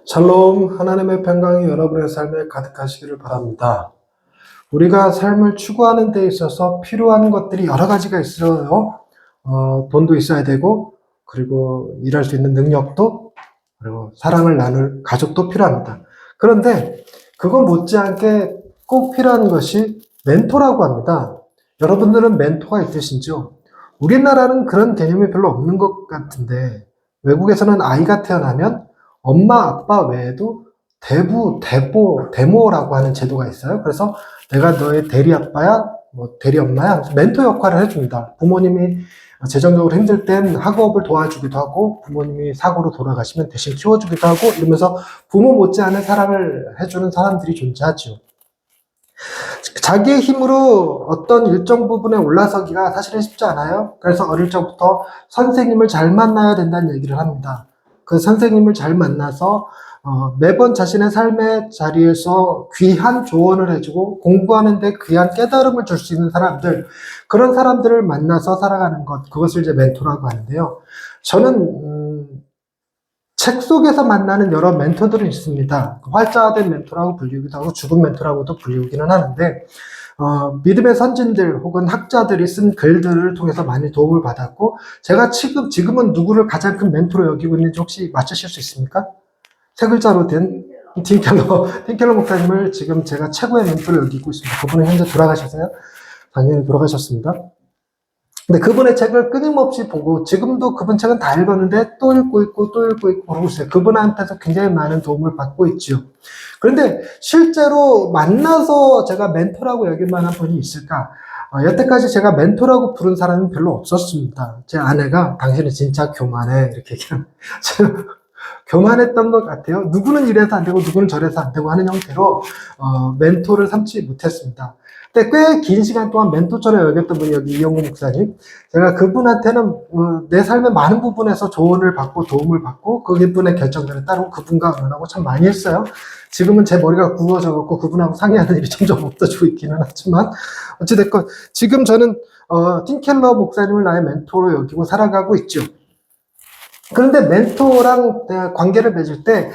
샬롬, 하나님의 평강이 여러분의 삶에 가득하시기를 바랍니다. 우리가 삶을 추구하는 데 있어서 필요한 것들이 여러 가지가 있어요. 돈도 있어야 되고, 그리고 일할 수 있는 능력도, 그리고 사랑을 나눌 가족도 필요합니다. 그런데 그거 못지않게 꼭 필요한 것이 멘토라고 합니다. 여러분들은 멘토가 있으신지요? 우리나라는 그런 개념이 별로 없는 것 같은데, 외국에서는 아이가 태어나면 엄마, 아빠 외에도 대모라고 하는 제도가 있어요. 그래서 내가 너의 대리 아빠야, 뭐 대리 엄마야, 멘토 역할을 해줍니다. 부모님이 재정적으로 힘들 땐 학업을 도와주기도 하고, 부모님이 사고로 돌아가시면 대신 키워주기도 하고, 이러면서 부모 못지않은 사랑을 해주는 사람들이 존재하죠. 자기의 힘으로 어떤 일정 부분에 올라서기가 사실은 쉽지 않아요. 그래서 어릴 적부터 선생님을 잘 만나야 된다는 얘기를 합니다. 그 선생님을 잘 만나서 매번 자신의 삶의 자리에서 귀한 조언을 해주고 공부하는데 귀한 깨달음을 줄 수 있는 사람들, 그런 사람들을 만나서 살아가는 것, 그것을 이제 멘토라고 하는데요. 저는 책 속에서 만나는 여러 멘토들이 있습니다. 활자화된 멘토라고 불리기도 하고 죽은 멘토라고도 불리기는 하는데, 믿음의 선진들 혹은 학자들이 쓴 글들을 통해서 많이 도움을 받았고, 제가 지금은 누구를 가장 큰 멘토로 여기고 있는지 혹시 맞추실 수 있습니까? 세 글자로 된 팀켈러 목사님을 지금 제가 최고의 멘토로 여기고 있습니다. 그분은 현재 돌아가셔서요. 당연히 돌아가셨습니다. 근데 그분의 책을 끊임없이 보고, 지금도 그분 책은 다 읽었는데 또 읽고 있고 또 읽고 있고 그러고 있어요. 그분한테서 굉장히 많은 도움을 받고 있죠. 그런데 실제로 만나서 제가 멘토라고 여길 만한 분이 있을까? 여태까지 제가 멘토라고 부른 사람은 별로 없었습니다. 제 아내가 당신은 진짜 교만해 이렇게 얘기하는 교만했던 것 같아요. 누구는 이래서 안 되고 누구는 저래서 안 되고 하는 형태로 멘토를 삼지 못했습니다. 근데 꽤 긴 시간 동안 멘토처럼 여겼던 분이 여기 이영구 목사님. 제가 그분한테는 내 삶의 많은 부분에서 조언을 받고 도움을 받고 그분의 결정들을 따르고 그분과 의논하고 참 많이 했어요. 지금은 제 머리가 굵어져갖고 그분하고 상의하는 일이 점점 없어지고 있기는 하지만 어찌됐건 지금 저는 팀켈러 목사님을 나의 멘토로 여기고 살아가고 있죠. 그런데 멘토랑 관계를 맺을 때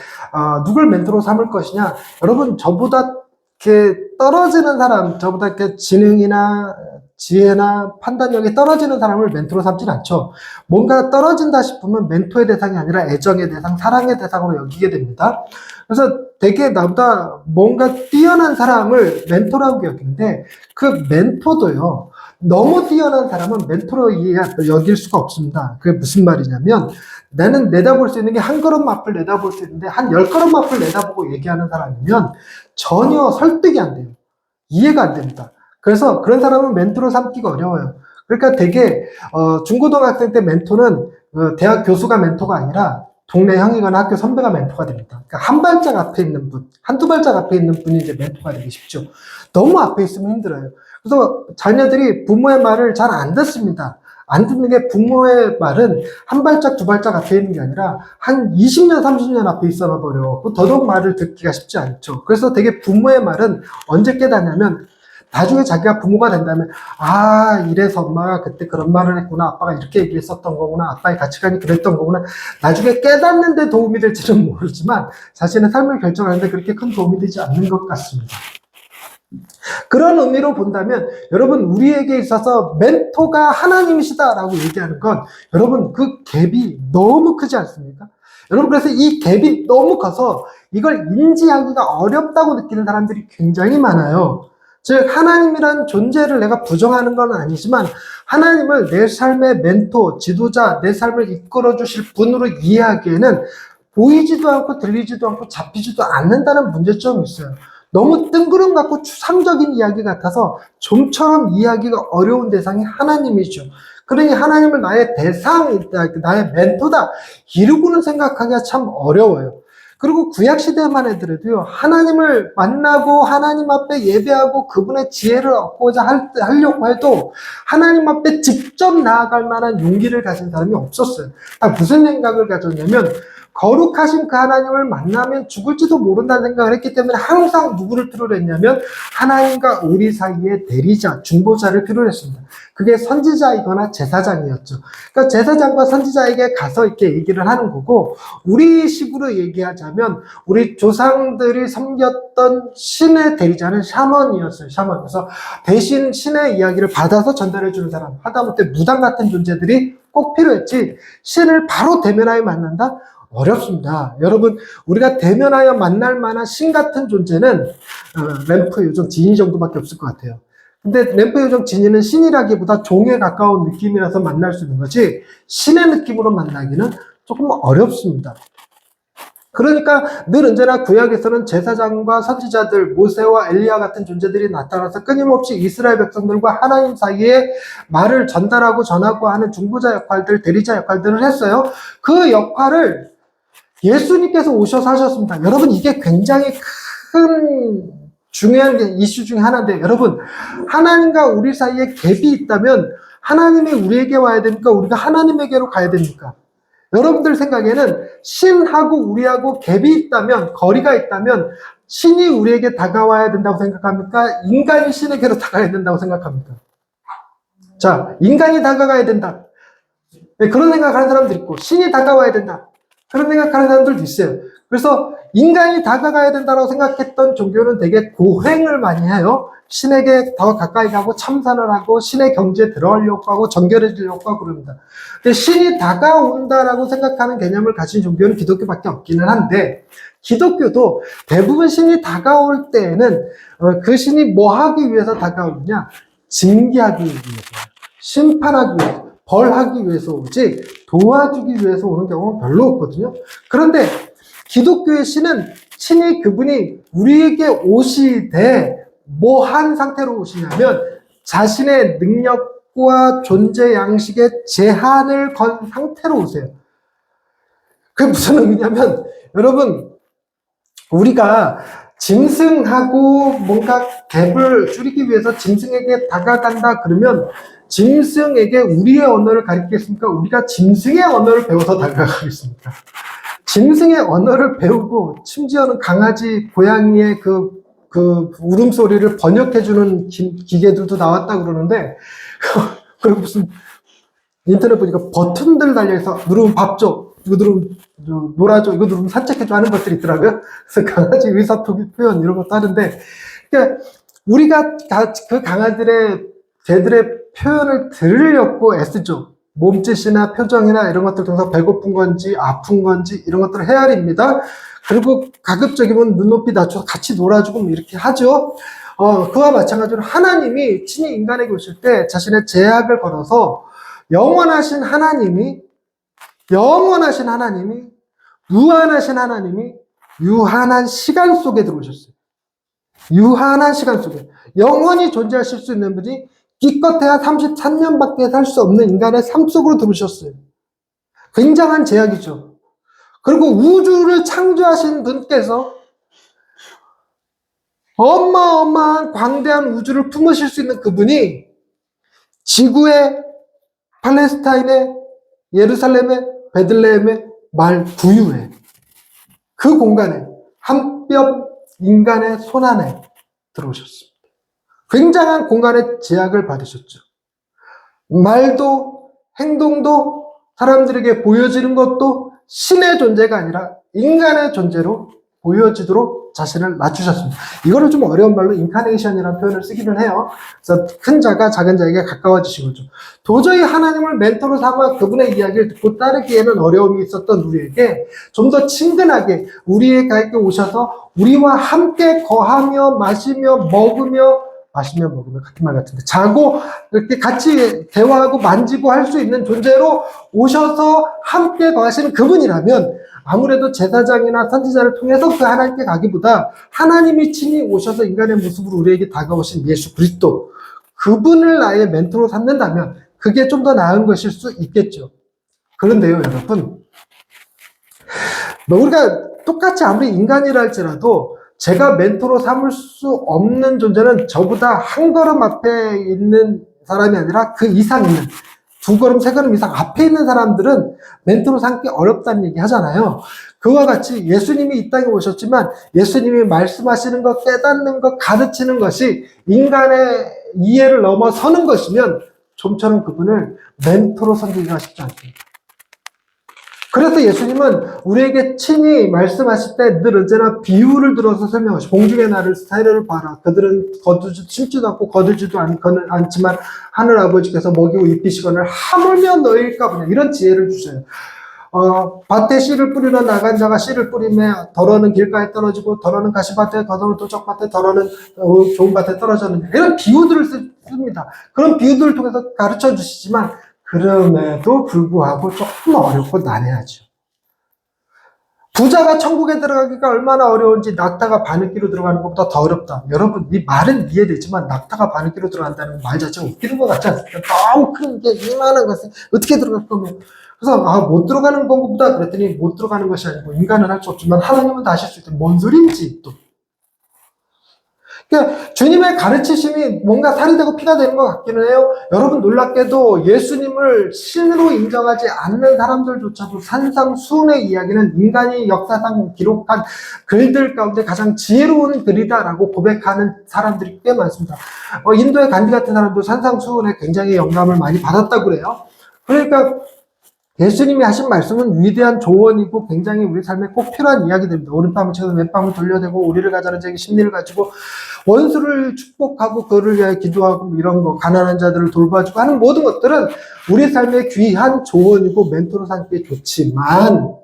누굴 멘토로 삼을 것이냐? 여러분, 저보다 이렇게 떨어지는 사람, 저보다 이렇게 지능이나 지혜나 판단력이 떨어지는 사람을 멘토로 삼진 않죠. 뭔가 떨어진다 싶으면 멘토의 대상이 아니라 애정의 대상, 사랑의 대상으로 여기게 됩니다. 그래서 되게 나보다 뭔가 뛰어난 사람을 멘토라고 여기는데 그 멘토도요. 너무 뛰어난 사람은 멘토로 여길 수가 없습니다. 그게 무슨 말이냐면 나는 내다볼 수 있는 게 한 걸음 앞을 내다볼 수 있는데 한 10걸음 앞을 내다보고 얘기하는 사람이면 전혀 설득이 안 돼요. 이해가 안 됩니다. 그래서 그런 사람은 멘토로 삼기가 어려워요. 그러니까 되게 중고등학생 때 멘토는 대학 교수가 멘토가 아니라 동네 형이거나 학교 선배가 멘토가 됩니다. 그러니까 한 발짝 앞에 있는 분, 한두 발짝 앞에 있는 분이 이제 멘토가 되기 쉽죠. 너무 앞에 있으면 힘들어요. 그래서 자녀들이 부모의 말을 잘 안 듣습니다. 안 듣는 게 부모의 말은 한 발짝, 두 발짝 앞에 있는 게 아니라 한 20년, 30년 앞에 있어 버려. 더더욱 말을 듣기가 쉽지 않죠. 그래서 되게 부모의 말은 언제 깨닫냐면 나중에 자기가 부모가 된다면 이래서 엄마가 그때 그런 말을 했구나. 아빠가 이렇게 얘기했었던 거구나. 아빠의 가치관이 그랬던 거구나. 나중에 깨닫는 데 도움이 될지는 모르지만 자신의 삶을 결정하는데 그렇게 큰 도움이 되지 않는 것 같습니다. 그런 의미로 본다면 여러분 우리에게 있어서 멘토가 하나님이시다라고 얘기하는 건 여러분 그 갭이 너무 크지 않습니까? 여러분 그래서 이 갭이 너무 커서 이걸 인지하기가 어렵다고 느끼는 사람들이 굉장히 많아요. 즉 하나님이란 존재를 내가 부정하는 건 아니지만 하나님을 내 삶의 멘토, 지도자, 내 삶을 이끌어 주실 분으로 이해하기에는 보이지도 않고 들리지도 않고 잡히지도 않는다는 문제점이 있어요. 너무 뜬구름 같고 추상적인 이야기 같아서 좀처럼 이해하기가 어려운 대상이 하나님이죠. 그러니 하나님을 나의 대상, 나의 멘토다 이러고는 생각하기가 참 어려워요. 그리고 구약시대만 해더라도요, 하나님을 만나고 하나님 앞에 예배하고 그분의 지혜를 얻고자 하려고 해도 하나님 앞에 직접 나아갈 만한 용기를 가진 사람이 없었어요. 무슨 생각을 가졌냐면 거룩하신 그 하나님을 만나면 죽을지도 모른다는 생각을 했기 때문에 항상 누구를 필요로 했냐면 하나님과 우리 사이의 대리자, 중보자를 필요로 했습니다. 그게 선지자이거나 제사장이었죠. 그러니까 제사장과 선지자에게 가서 이렇게 얘기를 하는 거고, 우리 식으로 얘기하자면 우리 조상들이 섬겼던 신의 대리자는 샤먼이었어요. 샤먼. 그래서 대신 신의 이야기를 받아서 전달해 주는 사람, 하다못해 무당 같은 존재들이 꼭 필요했지, 신을 바로 대면하여 만난다? 어렵습니다. 여러분, 우리가 대면하여 만날 만한 신 같은 존재는 램프 요정 지니 정도밖에 없을 것 같아요. 근데 램프 요정 지니는 신이라기보다 종에 가까운 느낌이라서 만날 수 있는 거지, 신의 느낌으로 만나기는 조금 어렵습니다. 그러니까 늘 언제나 구약에서는 제사장과 선지자들, 모세와 엘리야 같은 존재들이 나타나서 끊임없이 이스라엘 백성들과 하나님 사이에 말을 전달하고 전하고 하는 중보자 역할들, 대리자 역할들을 했어요. 그 역할을 예수님께서 오셔서 하셨습니다. 여러분, 이게 굉장히 큰 중요한 이슈 중에 하나인데, 여러분, 하나님과 우리 사이에 갭이 있다면 하나님이 우리에게 와야 됩니까? 우리가 하나님에게로 가야 됩니까? 여러분들 생각에는 신하고 우리하고 갭이 있다면, 거리가 있다면 신이 우리에게 다가와야 된다고 생각합니까? 인간이 신에게로 다가가야 된다고 생각합니까? 자, 인간이 다가가야 된다. 네, 그런 생각하는 사람도 있고, 신이 다가와야 된다. 그런 생각하는 사람들도 있어요. 그래서 인간이 다가가야 된다고 생각했던 종교는 되게 고행을 많이 해요. 신에게 더 가까이 가고 참선을 하고 신의 경지에 들어가려고 하고 정결해지려고 하고 그럽니다. 근데 신이 다가온다라고 생각하는 개념을 가진 종교는 기독교밖에 없기는 한데, 기독교도 대부분 신이 다가올 때에는 그 신이 뭐 하기 위해서 다가오느냐? 징계하기 위해서, 심판하기 위해서, 벌하기 위해서 오지 도와주기 위해서 오는 경우는 별로 없거든요. 그런데 기독교의 신이 그분이 우리에게 오시되 뭐 한 상태로 오시냐면 자신의 능력과 존재 양식의 제한을 건 상태로 오세요. 그게 무슨 의미냐면, 여러분, 우리가 짐승하고 뭔가 갭을 줄이기 위해서 짐승에게 다가간다 그러면 짐승에게 우리의 언어를 가르치겠습니까? 우리가 짐승의 언어를 배워서 다가가겠습니까? 짐승의 언어를 배우고 심지어는 강아지, 고양이의 그 울음소리를 번역해주는 기계들도 나왔다 그러는데, 그리고 무슨 인터넷 보니까 버튼들 달려있어. 누르면 밥 줘. 이거 누르면 놀아줘. 이거 누르면 산책해줘 하는 것들이 있더라고요. 그래서 강아지 의사 표현 이런 것도 하는데, 그러니까 우리가 그 걔들의 표현을 들으려고 애쓰죠. 몸짓이나 표정이나 이런 것들 통해서 배고픈 건지 아픈 건지 이런 것들을 헤아립니다. 그리고 가급적이면 눈높이 낮춰서 같이 놀아주고 이렇게 하죠. 그와 마찬가지로 하나님이 친히 인간에게 오실 때 자신의 제약을 걸어서 영원하신 하나님이 무한하신 하나님이 유한한 시간 속에 들어오셨어요. 유한한 시간 속에 영원히 존재하실 수 있는 분이 기껏해야 33년밖에 살 수 없는 인간의 삶 속으로 들어오셨어요. 굉장한 제약이죠. 그리고 우주를 창조하신 분께서 어마어마한 광대한 우주를 품으실 수 있는 그분이 지구의, 팔레스타인의, 예루살렘의, 베들레헴의 말 부유에, 그 공간에 한 뼘 인간의 손 안에 들어오셨습니다. 굉장한 공간의 제약을 받으셨죠. 말도 행동도 사람들에게 보여지는 것도 신의 존재가 아니라 인간의 존재로 보여지도록 자신을 낮추셨습니다. 이거를 좀 어려운 말로 인카네이션이라는 표현을 쓰기는 해요. 그래서 큰 자가 작은 자에게 가까워지신 거죠. 도저히 하나님을 멘토로 삼아 그분의 이야기를 듣고 따르기에는 어려움이 있었던 우리에게 좀 더 친근하게 우리에게 오셔서 우리와 함께 거하며 마시며 먹으며 같은 말 같은데, 자고 이렇게 같이 대화하고 만지고 할 수 있는 존재로 오셔서 함께 거하시는 그분이라면 아무래도 제사장이나 선지자를 통해서 그 하나님께 가기보다 하나님이 친히 오셔서 인간의 모습으로 우리에게 다가오신 예수 그리스도, 그분을 나의 멘토로 삼는다면 그게 좀 더 나은 것일 수 있겠죠. 그런데요, 여러분, 우리가 똑같이 아무리 인간이라 할지라도 제가 멘토로 삼을 수 없는 존재는 저보다 한 걸음 앞에 있는 사람이 아니라 그 이상 있는 두 걸음, 세 걸음 이상 앞에 있는 사람들은 멘토로 삼기 어렵다는 얘기 하잖아요. 그와 같이 예수님이 이 땅에 오셨지만 예수님이 말씀하시는 것, 깨닫는 것, 가르치는 것이 인간의 이해를 넘어서는 것이면 좀처럼 그분을 멘토로 섬기기가 쉽지 않습니다. 그래서 예수님은 우리에게 친히 말씀하실 때 늘 언제나 비유를 들어서 설명하시고 공중의 나를 새를 봐라. 그들은 심지도 않고 거두지도 않지만 하늘 아버지께서 먹이고 입히시거늘 하물며 너희일까 보냐. 이런 지혜를 주셔요. 밭에 씨를 뿌리러 나간 자가 씨를 뿌리며 덜어는 길가에 떨어지고 덜어는 가시밭에 덜어는 도적밭에 덜어는 좋은 밭에 떨어졌느냐. 이런 비유들을 씁니다. 그런 비유들을 통해서 가르쳐 주시지만 그럼에도 불구하고 조금 어렵고 난해하죠. 부자가 천국에 들어가기가 얼마나 어려운지 낙타가 바늘기로 들어가는 것보다 더 어렵다. 여러분, 이 말은 이해되지만 낙타가 바늘기로 들어간다는 말 자체가 웃기는 것 같지 않습니까? 너무 큰 게 이만한 것에 어떻게 들어갈 거면. 그래서 못 들어가는 것보다 그랬더니 못 들어가는 것이 아니고 인간은 할 수 없지만 하나님은 다 하실 수 있다. 뭔 소리인지 또. 그러니까 주님의 가르치심이 뭔가 살이 되고 피가 되는 것 같기는 해요. 여러분 놀랍게도 예수님을 신으로 인정하지 않는 사람들조차도 산상수훈의 이야기는 인간이 역사상 기록한 글들 가운데 가장 지혜로운 글이다라고 고백하는 사람들이 꽤 많습니다. 인도의 간디 같은 사람도 산상수훈에 굉장히 영감을 많이 받았다고 그래요. 그러니까 예수님이 하신 말씀은 위대한 조언이고 굉장히 우리 삶에 꼭 필요한 이야기들입니다. 오른밤을 쳐서 왼밤을 돌려대고 우리를 가자는 자에게 심리를 가지고 원수를 축복하고 그를 위하여 기도하고 이런 거, 가난한 자들을 돌봐주고 하는 모든 것들은 우리 삶의 귀한 조언이고 멘토로 삼기에 좋지만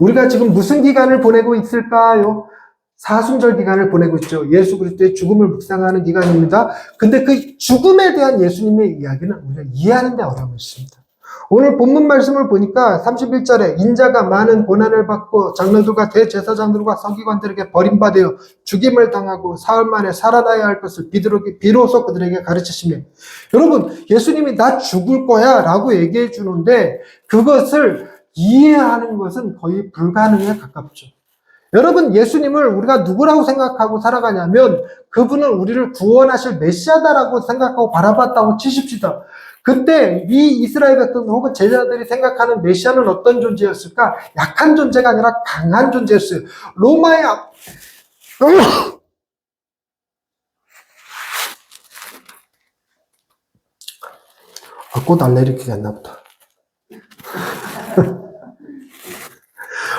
우리가 지금 무슨 기간을 보내고 있을까요? 사순절 기간을 보내고 있죠. 예수 그리스도의 죽음을 묵상하는 기간입니다. 근데 그 죽음에 대한 예수님의 이야기는 우리가 이해하는 데 어려움이 있습니다. 오늘 본문 말씀을 보니까 31절에 인자가 많은 고난을 받고 장로들과 대제사장들과 서기관들에게 버림받아 죽임을 당하고 사흘 만에 살아나야 할 것을 비로소 그들에게 가르치시며, 여러분 예수님이 나 죽을 거야 라고 얘기해 주는데 그것을 이해하는 것은 거의 불가능에 가깝죠. 여러분 예수님을 우리가 누구라고 생각하고 살아가냐면 그분은 우리를 구원하실 메시아다라고 생각하고 바라봤다고 치십시다. 그때 이 이스라엘 백성 혹은 제자들이 생각하는 메시아는 어떤 존재였을까? 약한 존재가 아니라 강한 존재였어요. 로마의 꽃 알레르기가 있나 보다.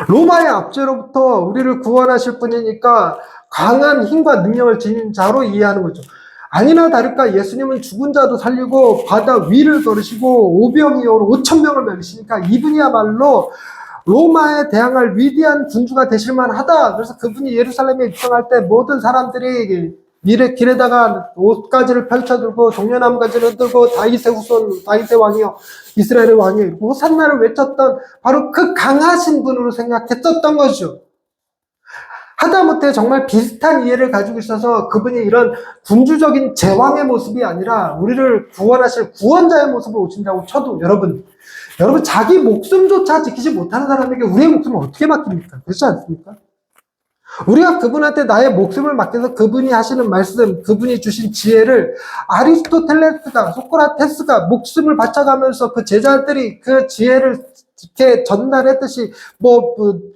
로마의 압제로부터 우리를 구원하실 분이니까 강한 힘과 능력을 지닌 자로 이해하는 거죠. 아니나 다를까 예수님은 죽은 자도 살리고 바다 위를 걸으시고 오병이어로 5,000명을 먹이시니까 이분이야말로 로마에 대항할 위대한 군주가 되실 만하다. 그래서 그분이 예루살렘에 입성할 때 모든 사람들이 길에다가 옷가지를 펼쳐들고 종려나무 가지를 들고 다윗의 후손, 다윗의 왕이요 이스라엘의 왕이요 호산나를 외쳤던 바로 그 강하신 분으로 생각했었던 것이죠. 하다못해 정말 비슷한 이해를 가지고 있어서 그분이 이런 군주적인 제왕의 모습이 아니라 우리를 구원하실 구원자의 모습으로 오신다고 쳐도 여러분 자기 목숨조차 지키지 못하는 사람에게 우리의 목숨을 어떻게 맡깁니까? 그렇지 않습니까? 우리가 그분한테 나의 목숨을 맡겨서 그분이 하시는 말씀, 그분이 주신 지혜를 아리스토텔레스가, 소크라테스가 목숨을 바쳐가면서 그 제자들이 그 지혜를 이렇게 전달했듯이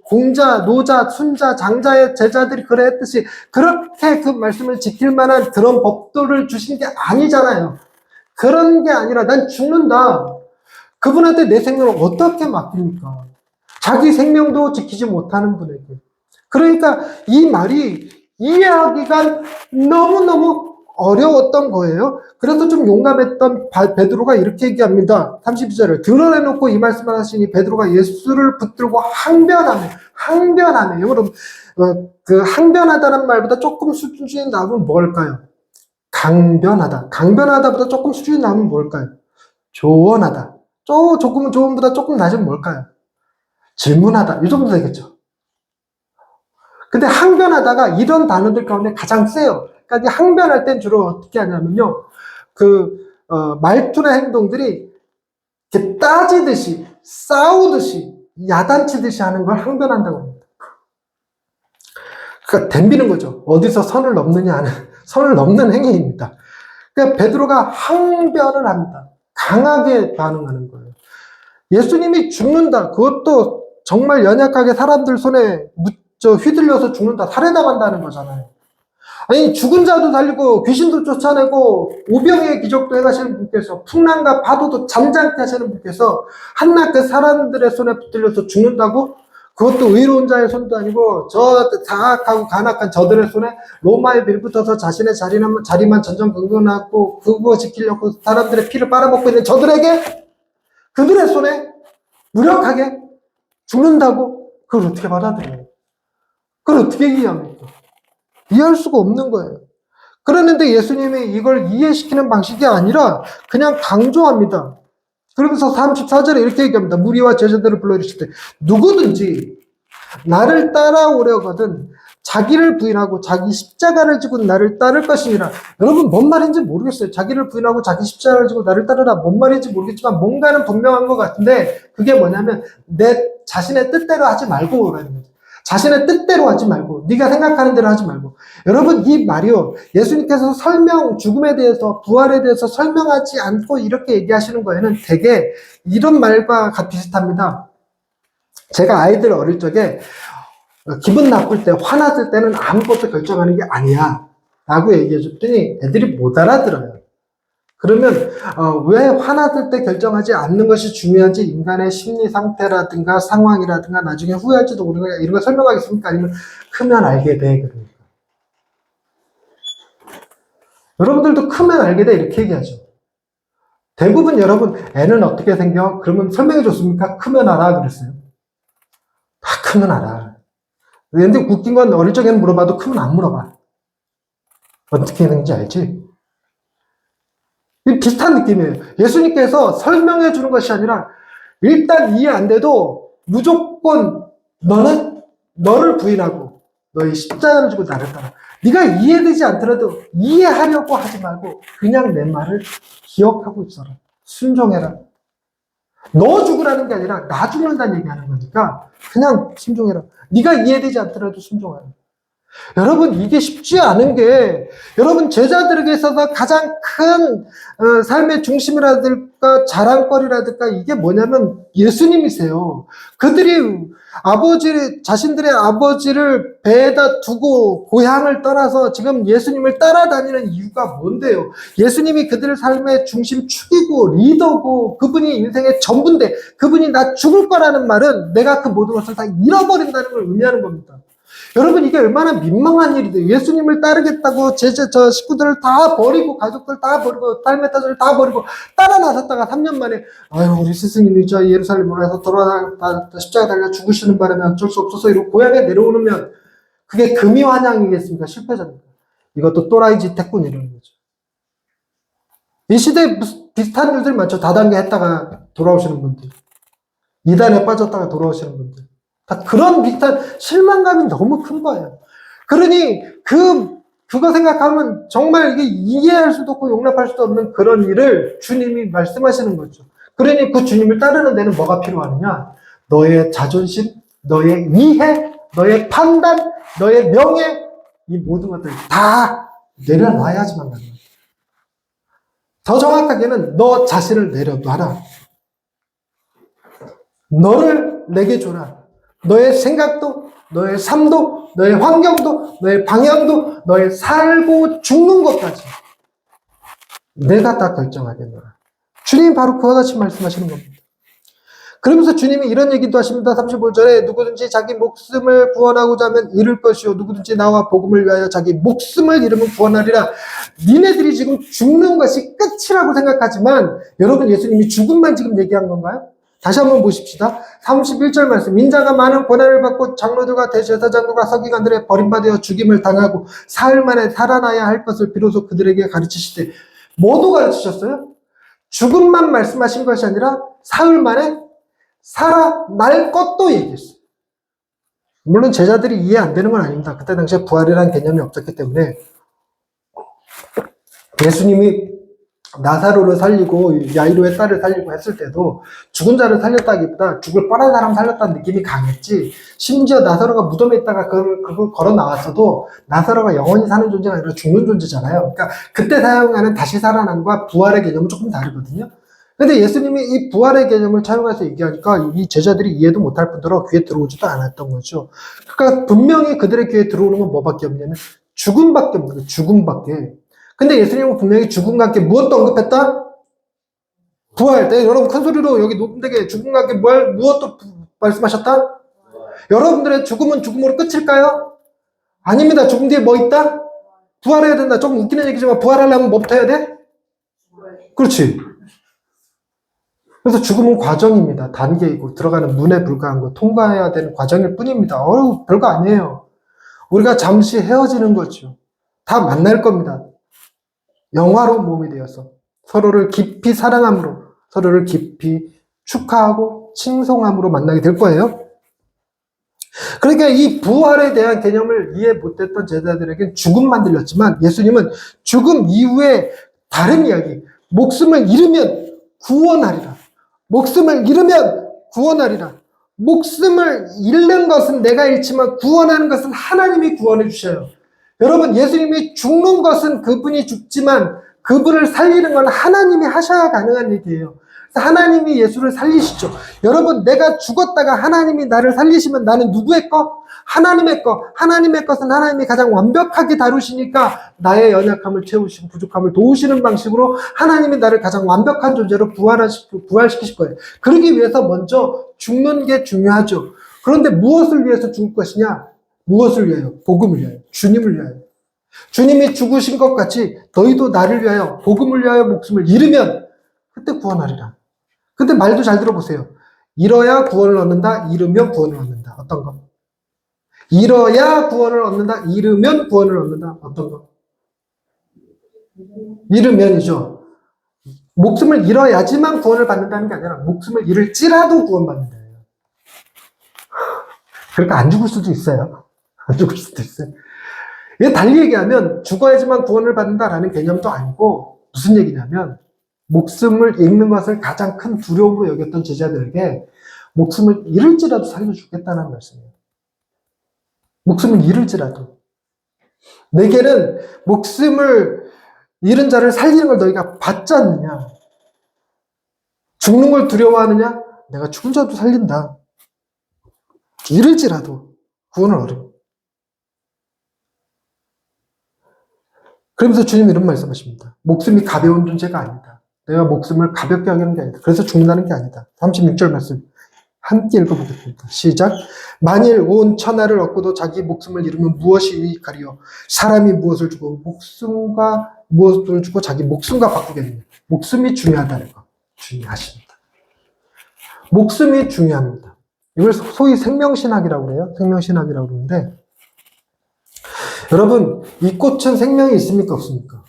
공자, 노자, 순자, 장자의 제자들이 그래 했듯이 그렇게 그 말씀을 지킬 만한 그런 법도를 주신 게 아니잖아요. 그런 게 아니라 난 죽는다. 그분한테 내 생명을 어떻게 맡깁니까? 자기 생명도 지키지 못하는 분에게. 그러니까 이 말이 이해하기가 너무너무 어려웠던 거예요. 그래서 좀 용감했던 베드로가 이렇게 얘기합니다. 32절을 드러내놓고 이 말씀을 하시니 베드로가 예수를 붙들고 항변하며 여러분 그 항변하다는 말보다 조금 수준이 나오면 뭘까요? 강변하다보다 조금 수준이 나오면 뭘까요? 조언하다. 조금은 조언보다 조금 낮으면 뭘까요? 질문하다. 이 정도 되겠죠. 근데 항변하다가 이런 단어들 가운데 가장 세요. 그러니까 항변할 땐 주로 어떻게 하냐면요. 말투나 행동들이 이렇게 따지듯이, 싸우듯이, 야단치듯이 하는 걸 항변한다고 합니다. 그러니까 덤비는 거죠. 어디서 선을 넘느냐 하는, 선을 넘는 행위입니다. 그러니까 베드로가 항변을 합니다. 강하게 반응하는 거예요. 예수님이 죽는다. 그것도 정말 연약하게 사람들 손에 휘둘려서 죽는다. 살해당한다는 거잖아요. 아니, 죽은 자도 살리고 귀신도 쫓아내고 오병이의 기적도 해가시는 분께서, 풍랑과 파도도 잠잠케 하시는 분께서 한낱 그 사람들의 손에 붙들려서 죽는다고? 그것도 의로운 자의 손도 아니고 저 사악하고 간악한 저들의 손에 로마에 빌붙어서 자신의 자리만 전전긍긍하고 그거 지키려고 사람들의 피를 빨아먹고 있는 저들에게, 그들의 손에 무력하게 죽는다고? 그걸 어떻게 받아들여요? 그걸 어떻게 이해합니까? 이해할 수가 없는 거예요. 그러는데 예수님이 이걸 이해시키는 방식이 아니라 그냥 강조합니다. 그러면서 34절에 이렇게 얘기합니다. 무리와 제자들을 불러 이르실 때 누구든지 나를 따라오려거든 자기를 부인하고 자기 십자가를 지고 나를 따를 것이니라. 여러분, 뭔 말인지 모르겠어요. 자기를 부인하고 자기 십자가를 지고 나를 따르라. 뭔 말인지 모르겠지만 뭔가는 분명한 것 같은데, 그게 뭐냐면 내 자신의 뜻대로 하지 말고 라는 거죠. 자신의 뜻대로 하지 말고, 네가 생각하는 대로 하지 말고. 여러분, 이 말이요, 예수님께서 죽음에 대해서, 부활에 대해서 설명하지 않고 이렇게 얘기하시는 거에는 되게 이런 말과 비슷합니다. 제가 아이들 어릴 적에 기분 나쁠 때, 화났을 때는 아무것도 결정하는 게 아니야 라고 얘기해 줬더니 애들이 못 알아들어요. 그러면 왜 화났을 때 결정하지 않는 것이 중요한지, 인간의 심리 상태라든가 상황이라든가 나중에 후회할지도 모르는 이런 거 설명하겠습니까? 아니면 크면 알게 돼. 그러니까 여러분들도 크면 알게 돼 이렇게 얘기하죠. 대부분 여러분, 애는 어떻게 생겨? 그러면 설명해 줬습니까? 크면 알아 그랬어요. 다 크면 알아. 근데 웃긴 건 어릴 적에는 물어봐도 크면 안 물어봐. 어떻게 되는지 알지? 비슷한 느낌이에요. 예수님께서 설명해 주는 것이 아니라 일단 이해 안 돼도 무조건 너는 너를 부인하고 너의 십자가를 지고 나를 따라. 네가 이해되지 않더라도 이해하려고 하지 말고 그냥 내 말을 기억하고 있어라. 순종해라. 너 죽으라는 게 아니라 나 죽는다는 얘기하는 거니까 그냥 순종해라. 네가 이해되지 않더라도 순종하라. 여러분, 이게 쉽지 않은 게, 여러분 제자들에게 있어서 가장 큰 삶의 중심이라든가 자랑거리라든가 이게 뭐냐면 예수님이세요. 그들이 자신들의 아버지를 배에다 두고 고향을 떠나서 지금 예수님을 따라다니는 이유가 뭔데요? 예수님이 그들의 삶의 중심 축이고 리더고 그분이 인생의 전부인데, 그분이 나 죽을 거라는 말은 내가 그 모든 것을 다 잃어버린다는 걸 의미하는 겁니다. 여러분, 이게 얼마나 민망한 일이돼요. 예수님을 따르겠다고 저 식구들을 다 버리고, 가족들 다 버리고, 딸met 딸을 다 버리고 따라 나섰다가 3년 만에 아유, 우리 스승님이 저 예루살렘으로 해서 돌아다 십자가 달려 죽으시는 바람에 어쩔 수 없어서 이러고 고향에 내려오면 그게 금이 환영이겠습니까? 실패자입니까? 이것도 또라이 짓 했군 이러는 거죠. 이 시대에 비슷한 일들 많죠. 다단계 했다가 돌아오시는 분들, 이단에 빠졌다가 돌아오시는 분들, 다 그런 비슷한 실망감이 너무 큰 거예요. 그러니 그거 생각하면 정말 이게 이해할 수도 없고 용납할 수도 없는 그런 일을 주님이 말씀하시는 거죠. 그러니 그 주님을 따르는 데는 뭐가 필요하느냐? 너의 자존심, 너의 이해, 너의 판단, 너의 명예, 이 모든 것들 다 내려놔야지만 가는 거예요. 더 정확하게는 너 자신을 내려놔라. 너를 내게 줘라. 너의 생각도, 너의 삶도, 너의 환경도, 너의 방향도, 너의 살고 죽는 것까지 내가 다 결정하겠노라. 주님이 바로 그와 같이 말씀하시는 겁니다. 그러면서 주님이 이런 얘기도 하십니다. 35절에 누구든지 자기 목숨을 구원하고자 하면 잃을 것이요 누구든지 나와 복음을 위하여 자기 목숨을 잃으면 구원하리라. 니네들이 지금 죽는 것이 끝이라고 생각하지만 여러분, 예수님이 죽음만 지금 얘기한 건가요? 다시 한번 보십시다. 31절 말씀. 인자가 많은 고난을 받고 장로들과 대제사장들과 서기관들의 버림받아 죽임을 당하고 사흘 만에 살아나야 할 것을 비로소 그들에게 가르치시되, 모두 가르치셨어요? 죽음만 말씀하신 것이 아니라 사흘 만에 살아날 것도 얘기했어요. 물론 제자들이 이해 안 되는 건 아닙니다. 그때 당시에 부활이라는 개념이 없었기 때문에 예수님이 나사로를 살리고 야이로의 딸을 살리고 했을 때도 죽은 자를 살렸다기보다 죽을 뻔한 사람 살렸다는 느낌이 강했지, 심지어 나사로가 무덤에 있다가 그걸 걸어 나왔어도 나사로가 영원히 사는 존재가 아니라 죽는 존재잖아요. 그러니까 그때 사용하는 다시 살아남과 부활의 개념은 조금 다르거든요. 근데 예수님이 이 부활의 개념을 차용해서 얘기하니까 이 제자들이 이해도 못할 뿐더러 귀에 들어오지도 않았던 거죠. 그러니까 분명히 그들의 귀에 들어오는 건 뭐밖에 없냐면 죽음밖에 없는 거예요. 죽음밖에. 근데 예수님은 분명히 죽음과 함께 무엇도 언급했다? 부활. 때 여러분 큰 소리로 여기 녹음되게 죽음과 함께 무엇도 말씀하셨다? 여러분들의 죽음은 죽음으로 끝일까요? 아닙니다. 죽음 뒤에 뭐 있다? 부활해야 된다. 조금 웃기는 얘기지만 부활하려면 뭐부터 해야 돼? 그렇지. 그래서 죽음은 과정입니다. 단계이고 들어가는 문에 불과한 거 통과해야 되는 과정일 뿐입니다. 별거 아니에요. 우리가 잠시 헤어지는 거죠. 다 만날 겁니다. 영화로운 몸이 되어서 서로를 깊이 사랑함으로 서로를 깊이 축하하고 칭송함으로 만나게 될 거예요. 그러니까 이 부활에 대한 개념을 이해 못했던 제자들에겐 죽음만 들렸지만 예수님은 죽음 이후에 다른 이야기, 목숨을 잃으면 구원하리라. 목숨을 잃으면 구원하리라. 목숨을 잃는 것은 내가 잃지만 구원하는 것은 하나님이 구원해 주셔요. 여러분, 예수님이 죽는 것은 그분이 죽지만 그분을 살리는 건 하나님이 하셔야 가능한 얘기예요. 하나님이 예수를 살리시죠. 여러분, 내가 죽었다가 하나님이 나를 살리시면 나는 누구의 거? 하나님의 거. 하나님의 것은 하나님이 가장 완벽하게 다루시니까 나의 연약함을 채우시고 부족함을 도우시는 방식으로 하나님이 나를 가장 완벽한 존재로 부활시키실 거예요. 그러기 위해서 먼저 죽는 게 중요하죠. 그런데 무엇을 위해서 죽을 것이냐? 무엇을 위하여? 복음을 위하여. 주님을 위하여. 주님이 죽으신 것 같이 너희도 나를 위하여 복음을 위하여 목숨을 잃으면 그때 구원하리라. 근데 말도 잘 들어보세요. 잃어야 구원을 얻는다. 잃으면 구원을 얻는다. 어떤 거? 잃어야 구원을 얻는다. 잃으면 구원을 얻는다. 어떤 거? 잃으면이죠. 목숨을 잃어야지만 구원을 받는다는 게 아니라 목숨을 잃을지라도 구원받는다. 그러니까 안 죽을 수도 있어요. 안 죽을 수도 있어요. 이게 달리 얘기하면 죽어야지만 구원을 받는다라는 개념도 아니고 무슨 얘기냐면 목숨을 잃는 것을 가장 큰 두려움으로 여겼던 제자들에게 목숨을 잃을지라도 살려주겠다는 말씀이에요. 목숨을 잃을지라도. 내게는 목숨을 잃은 자를 살리는 걸 너희가 받지 않느냐? 죽는 걸 두려워하느냐? 내가 죽은 자도 살린다. 잃을지라도 구원을 얻으려. 그러면서 주님 이런 말씀하십니다. 목숨이 가벼운 존재가 아니다. 내가 목숨을 가볍게 하는 게 아니다. 그래서 죽는다는 게 아니다. 36절 말씀 함께 읽어보겠습니다. 시작. 만일 온 천하를 얻고도 자기 목숨을 잃으면 무엇이 유익하리요? 사람이 무엇을 주고 무엇을 주고 자기 목숨과 바꾸겠느냐? 목숨이 중요하다는 거 주님이 하십니다. 목숨이 중요합니다. 이걸 소위 생명신학이라고 그래요. 생명신학이라고 그러는데 여러분, 이 꽃은 생명이 있습니까? 없습니까?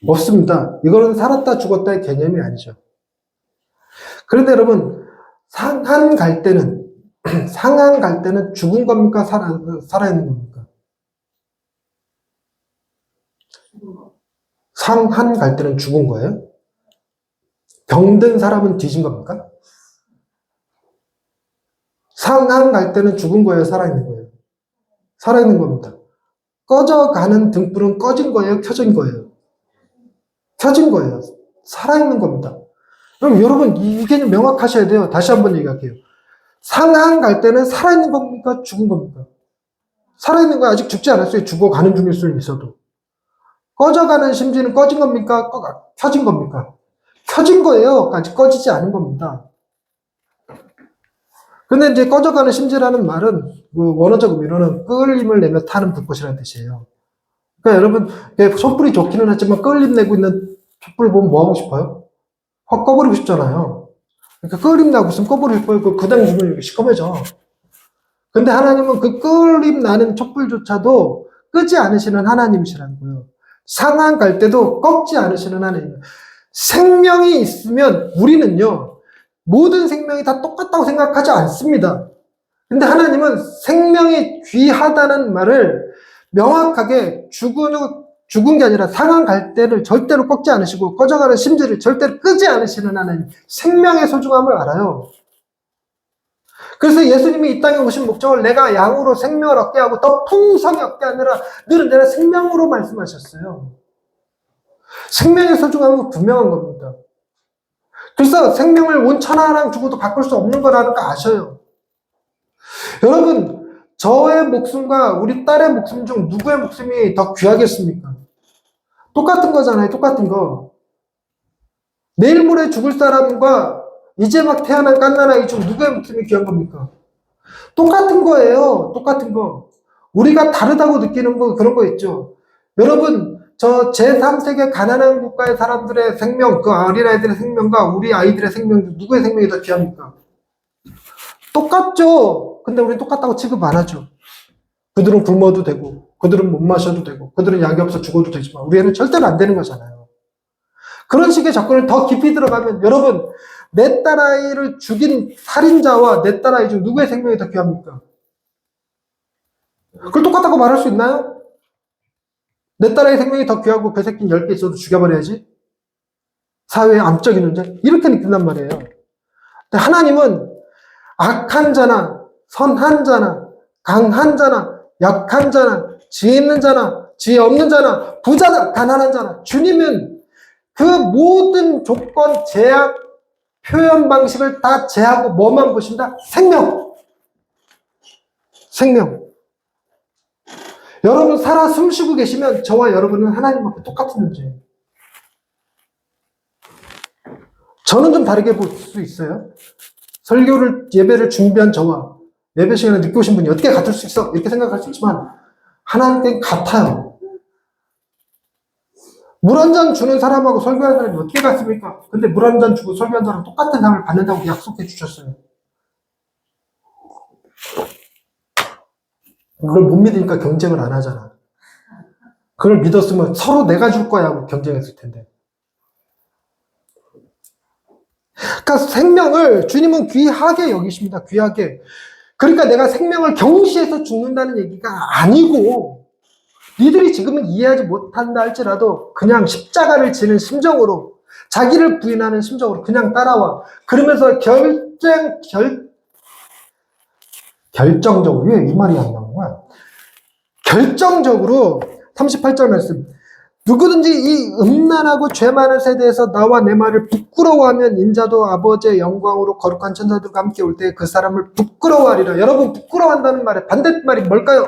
없습니다. 이거는 살았다 죽었다의 개념이 아니죠. 그런데 여러분, 상한 갈 때는 죽은 겁니까? 살아있는 겁니까? 상한 갈 때는 죽은 거예요? 병든 사람은 뒤진 겁니까? 상한 갈 때는 죽은 거예요? 살아있는 거예요? 살아있는 겁니다. 꺼져가는 등불은 꺼진 거예요? 켜진 거예요? 켜진 거예요. 살아있는 겁니다. 그럼 여러분 이 개념 명확하셔야 돼요. 다시 한번 얘기할게요. 상한 갈 때는 살아있는 겁니까? 죽은 겁니까? 살아있는 거 아직 죽지 않았어요. 죽어가는 중일 수는 있어도. 꺼져가는 심지는 꺼진 겁니까? 켜진 겁니까? 켜진 거예요. 아직 꺼지지 않은 겁니다. 근데 이제 꺼져가는 심지라는 말은 원어적 의미로는 끌림을 내며 타는 불꽃이라는 뜻이에요. 그러니까 여러분 촛불이 좋기는 하지만 끌림 내고 있는 촛불 보면 뭐 하고 싶어요? 확 꺼버리고 싶잖아요. 그러니까 끌림 나고 있으면 꺼버리고 싶어요. 그당 주면 이렇게 시커매져. 근데 하나님은 그 끌림 나는 촛불조차도 끄지 않으시는 하나님이시라는 거예요. 상한 갈 때도 꺾지 않으시는 하나님. 생명이 있으면 우리는요. 모든 생명이 다 똑같다고 생각하지 않습니다. 근데 하나님은 생명이 귀하다는 말을 명확하게 죽은 게 아니라 상한 갈 때를 절대로 꺾지 않으시고 꺼져가는 심지를 절대로 끄지 않으시는 하나님. 생명의 소중함을 알아요. 그래서 예수님이 이 땅에 오신 목적을 내가 양으로 생명을 얻게 하고 더 풍성히 얻게 하느라 늘 내가 생명으로 말씀하셨어요. 생명의 소중함은 분명한 겁니다. 그래서 생명을 온 천하랑 주고도 바꿀 수 없는 거라는 거 아셔요. 여러분, 저의 목숨과 우리 딸의 목숨 중 누구의 목숨이 더 귀하겠습니까? 똑같은 거잖아요. 똑같은 거. 내일 모레 죽을 사람과 이제 막 태어난 갓난아이 중 누구의 목숨이 귀한 겁니까? 똑같은 거예요. 똑같은 거. 우리가 다르다고 느끼는 거 그런 거 있죠. 여러분, 저 제3세계 가난한 국가의 사람들의 생명, 그 어린아이들의 생명과 우리 아이들의 생명, 누구의 생명이 더 귀합니까? 똑같죠. 근데 우리는 똑같다고 취급 안 하죠. 그들은 굶어도 되고, 그들은 못 마셔도 되고, 그들은 약이 없어 죽어도 되지만, 우리는 절대로 안 되는 거잖아요. 그런 식의 접근을 더 깊이 들어가면, 여러분, 내 딸아이를 죽인 살인자와 내 딸아이 중 누구의 생명이 더 귀합니까? 그걸 똑같다고 말할 수 있나요? 내 딸아이 생명이 더 귀하고 그 새끼는 10개 있어도 죽여버려야지. 사회의 암적인 문제? 이렇게 느낀단 말이에요. 근데 하나님은 악한 자나 선한 자나 강한 자나 약한 자나 지혜 있는 자나 지혜 없는 자나 부자나 가난한 자나 주님은 그 모든 조건, 제약, 표현 방식을 다 제하고 뭐만 보신다? 생명. 생명. 여러분 살아 숨쉬고 계시면 저와 여러분은 하나님 앞에 똑같은 존재예요. 저는 좀 다르게 볼 수 있어요. 예배를 준비한 저와 예배 시간에 늦게 오신 분이 어떻게 같을 수 있어? 이렇게 생각할 수 있지만 하나님께는 같아요. 물 한 잔 주는 사람하고 설교하는 사람이 어떻게 같습니까? 근데 물 한 잔 주고 설교하는 사람 똑같은 상을 받는다고 약속해 주셨어요. 그걸 못 믿으니까 경쟁을 안 하잖아. 그걸 믿었으면 서로 내가 줄 거야 하고 경쟁했을 텐데. 그러니까 생명을 주님은 귀하게 여기십니다. 귀하게. 그러니까 내가 생명을 경시해서 죽는다는 얘기가 아니고 니들이 지금은 이해하지 못한다 할지라도 그냥 십자가를 지는 심정으로 자기를 부인하는 심정으로 그냥 따라와. 그러면서 결정적으로 왜 이 말이 안 나오는 거야? 결정적으로 38절 말씀 누구든지 이 음란하고 죄 많은 세대에서 나와 내 말을 부끄러워하면 인자도 아버지의 영광으로 거룩한 천사들과 함께 올 때 그 사람을 부끄러워하리라. 여러분 부끄러워한다는 말의 반대말이 뭘까요?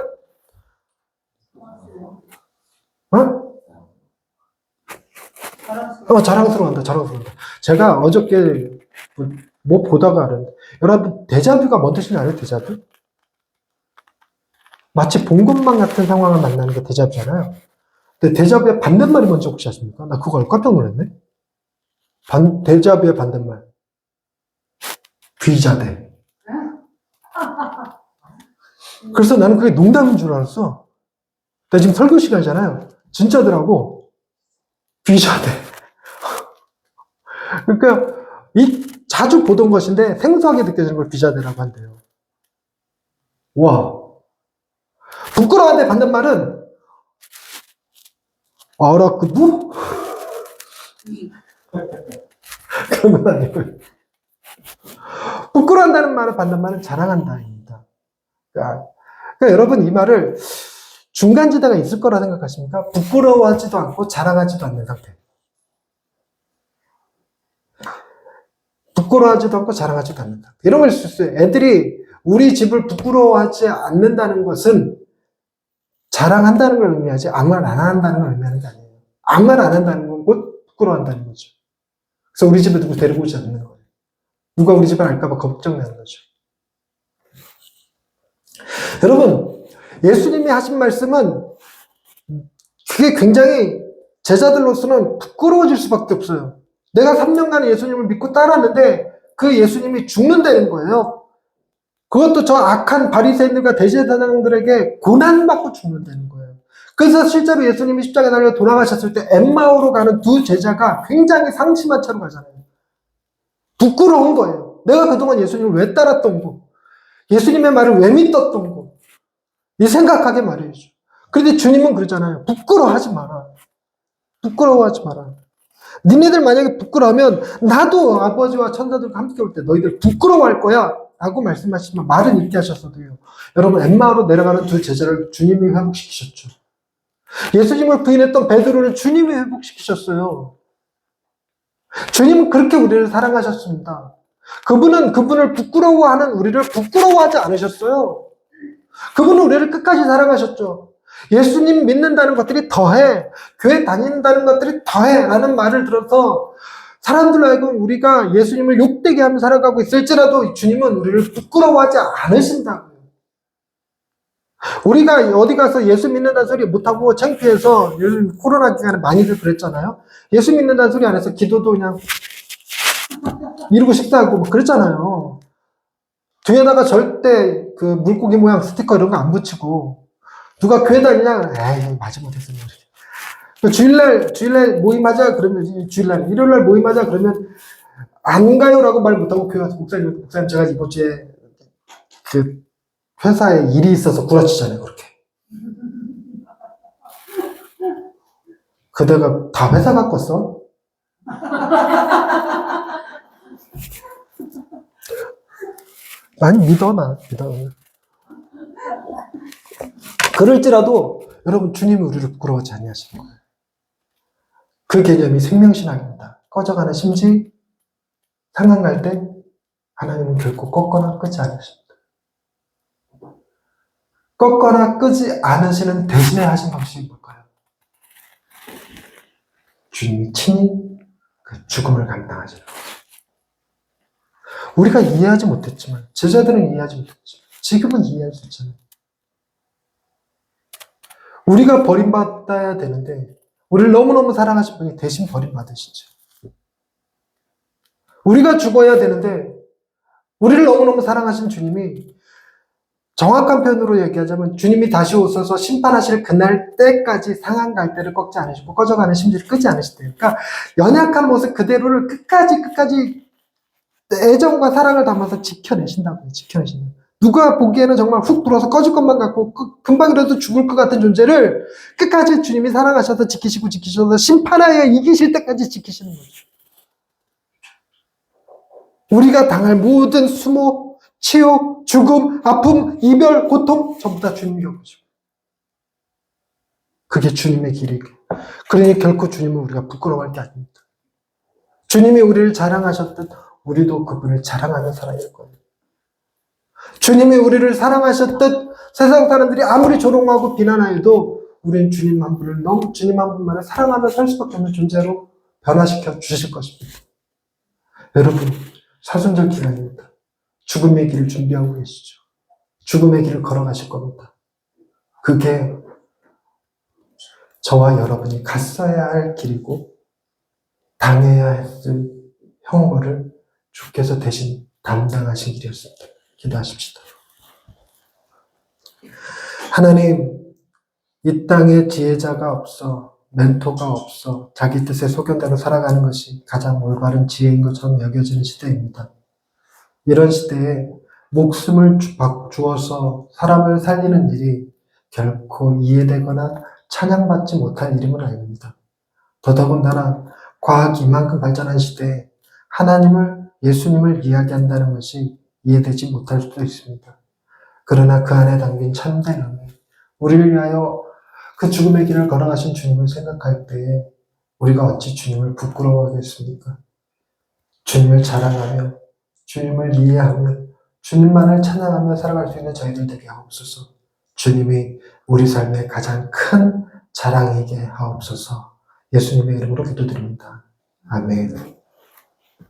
자랑스러워한다. 자랑스러워한다. 제가 어저께 뭐 보다가 알았는데 여러분 데자뷰가 뭔 뜻인지 알아요? 데자뷰? 마치 본 것만 같은 상황을 만나는 게 데자뷰잖아요. 근데 데자뷰의 반대말이 뭔지 혹시 아십니까? 나 그거 깜짝 놀랐네. 데자뷰의 반대말. 귀자대. 그래서 나는 그게 농담인 줄 알았어. 나 지금 설교 시간이잖아요. 진짜더라고. 귀자대. 그러니까 자주 보던 것인데 생소하게 느껴지는 걸 귀자대라고 한대요. 와. 부끄러워한데 반대말은 알았거든? 그런 건 아니고요. 부끄러워한다는 말은 반대말은 자랑한다입니다. 그러니까 여러분 이 말을 중간지대가 있을 거라 생각하십니까? 부끄러워하지도 않고 자랑하지도 않는 상태. 부끄러워하지도 않고 자랑하지도 않는 상태. 이런 걸 쓸 수 있어요. 애들이 우리 집을 부끄러워하지 않는다는 것은 자랑한다는 걸 의미하지 아무 말 안 한다는 걸 의미하는 게 아니에요. 아무 말 안 한다는 건 곧 부끄러워한다는 거죠. 그래서 우리 집에 누구 데리고 오지 않는 거예요. 누가 우리 집에 알까봐 걱정나는 거죠. 여러분, 예수님이 하신 말씀은 그게 굉장히 제자들로서는 부끄러워질 수밖에 없어요. 내가 3년간 예수님을 믿고 따랐는데 그 예수님이 죽는다는 거예요. 그것도 저 악한 바리새인들과 대제사장들에게 고난받고 죽는다는 거예요. 그래서 실제로 예수님이 십자가에 달려 돌아가셨을 때 엠마오로 가는 두 제자가 굉장히 상심한 채로 가잖아요. 부끄러운 거예요. 내가 그동안 예수님을 왜 따랐던 거, 예수님의 말을 왜 믿었던 거, 이 생각하게 말해야죠. 그런데 주님은 그러잖아요. 부끄러워하지 마라. 부끄러워하지 마라. 니네들 만약에 부끄러우면 나도 아버지와 천사들과 함께 올 때 너희들 부끄러워할 거야 라고 말씀하시면 말은 잊게 하셨어도요. 여러분 엠마오로 내려가는 두 제자를 주님이 회복시키셨죠. 예수님을 부인했던 베드로를 주님이 회복시키셨어요. 주님은 그렇게 우리를 사랑하셨습니다. 그분은 그분을 부끄러워하는 우리를 부끄러워하지 않으셨어요. 그분은 우리를 끝까지 사랑하셨죠. 예수님 믿는다는 것들이 더해, 교회 다닌다는 것들이 더해 라는 말을 들어서 사람들로 하여금 우리가 예수님을 욕되게 하며 살아가고 있을지라도 주님은 우리를 부끄러워하지 않으신다고요. 우리가 어디 가서 예수 믿는다는 소리 못하고 창피해서 요즘 코로나 기간에 많이들 그랬잖아요. 예수 믿는다는 소리 안 해서 기도도 그냥 이러고 식사하고 뭐 그랬잖아요. 뒤에다가 절대 그 물고기 모양 스티커 이런 거 안 붙이고 누가 교회 다니냐? 에이 마지못했어. 주일날 모임하자 그러면 주일날 일요일날 모임하자 그러면 안 가요라고 말 못하고 교회 와서 목사님 제가 이번 주에 그 회사에 일이 있어서 구라치잖아요. 그렇게 그대가 다 회사 갖고 써? 많이 믿어. 그럴지라도 여러분 주님이 우리를 부끄러워하지 아니하시는 거예요. 그 개념이 생명신학입니다. 꺼져가는 심지 상한 갈 때 하나님은 결코 꺾거나 끄지 않으십니다. 꺾거나 끄지 않으시는 대신에 하신 방식이 뭘까요? 주님이 친히 그 죽음을 감당하시는 거죠. 우리가 이해하지 못했지만 제자들은 이해하지 못했지만 지금은 이해할 수 있잖아요. 우리가 버림받아야 되는데 우리를 너무너무 사랑하신 분이 대신 버림받으시죠. 우리가 죽어야 되는데 우리를 너무너무 사랑하신 주님이 정확한 표현으로 얘기하자면 주님이 다시 오셔서 심판하실 그날 때까지 상한 갈대를 꺾지 않으시고 꺼져가는 심지를 끄지 않으시대요. 그러니까 연약한 모습 그대로를 끝까지 애정과 사랑을 담아서 지켜내신다고요. 지켜내신다. 누가 보기에는 정말 훅 들어와서 꺼질 것만 같고 금방이라도 죽을 것 같은 존재를 끝까지 주님이 사랑하셔서 지키셔서 심판하여 이기실 때까지 지키시는 거죠. 우리가 당할 모든 수모, 치욕, 죽음, 아픔, 이별, 고통 전부 다 주님이 겪으시고 그게 주님의 길이고 그러니 결코 주님은 우리가 부끄러워할 게 아닙니다. 주님이 우리를 자랑하셨듯 우리도 그분을 자랑하며 살아야 할 거예요. 주님이 우리를 사랑하셨듯 세상 사람들이 아무리 조롱하고 비난하여도 우리는 주님 한 분만을 사랑하며 살 수밖에 없는 존재로 변화시켜 주실 것입니다. 여러분, 사순절 기간입니다. 죽음의 길을 준비하고 계시죠. 죽음의 길을 걸어가실 겁니다. 그게 저와 여러분이 갔어야 할 길이고 당해야 했을 형벌을 주께서 대신 담당하신 길이었습니다. 기도하십시다. 하나님, 이 땅에 지혜자가 없어, 멘토가 없어, 자기 뜻에 소견대로 살아가는 것이 가장 올바른 지혜인 것처럼 여겨지는 시대입니다. 이런 시대에 목숨을 주어서 사람을 살리는 일이 결코 이해되거나 찬양받지 못할 일임은 아닙니다. 더더군다나 과학이 이만큼 발전한 시대에 하나님을, 예수님을 이야기한다는 것이 이해되지 못할 수도 있습니다. 그러나 그 안에 담긴 참된 의미, 우리를 위하여 그 죽음의 길을 걸어가신 주님을 생각할 때에 우리가 어찌 주님을 부끄러워하겠습니까? 주님을 자랑하며 주님을 이해하며 주님만을 찬양하며 살아갈 수 있는 저희들 되게 하옵소서. 주님이 우리 삶의 가장 큰 자랑이게 하옵소서. 예수님의 이름으로 기도드립니다. 아멘.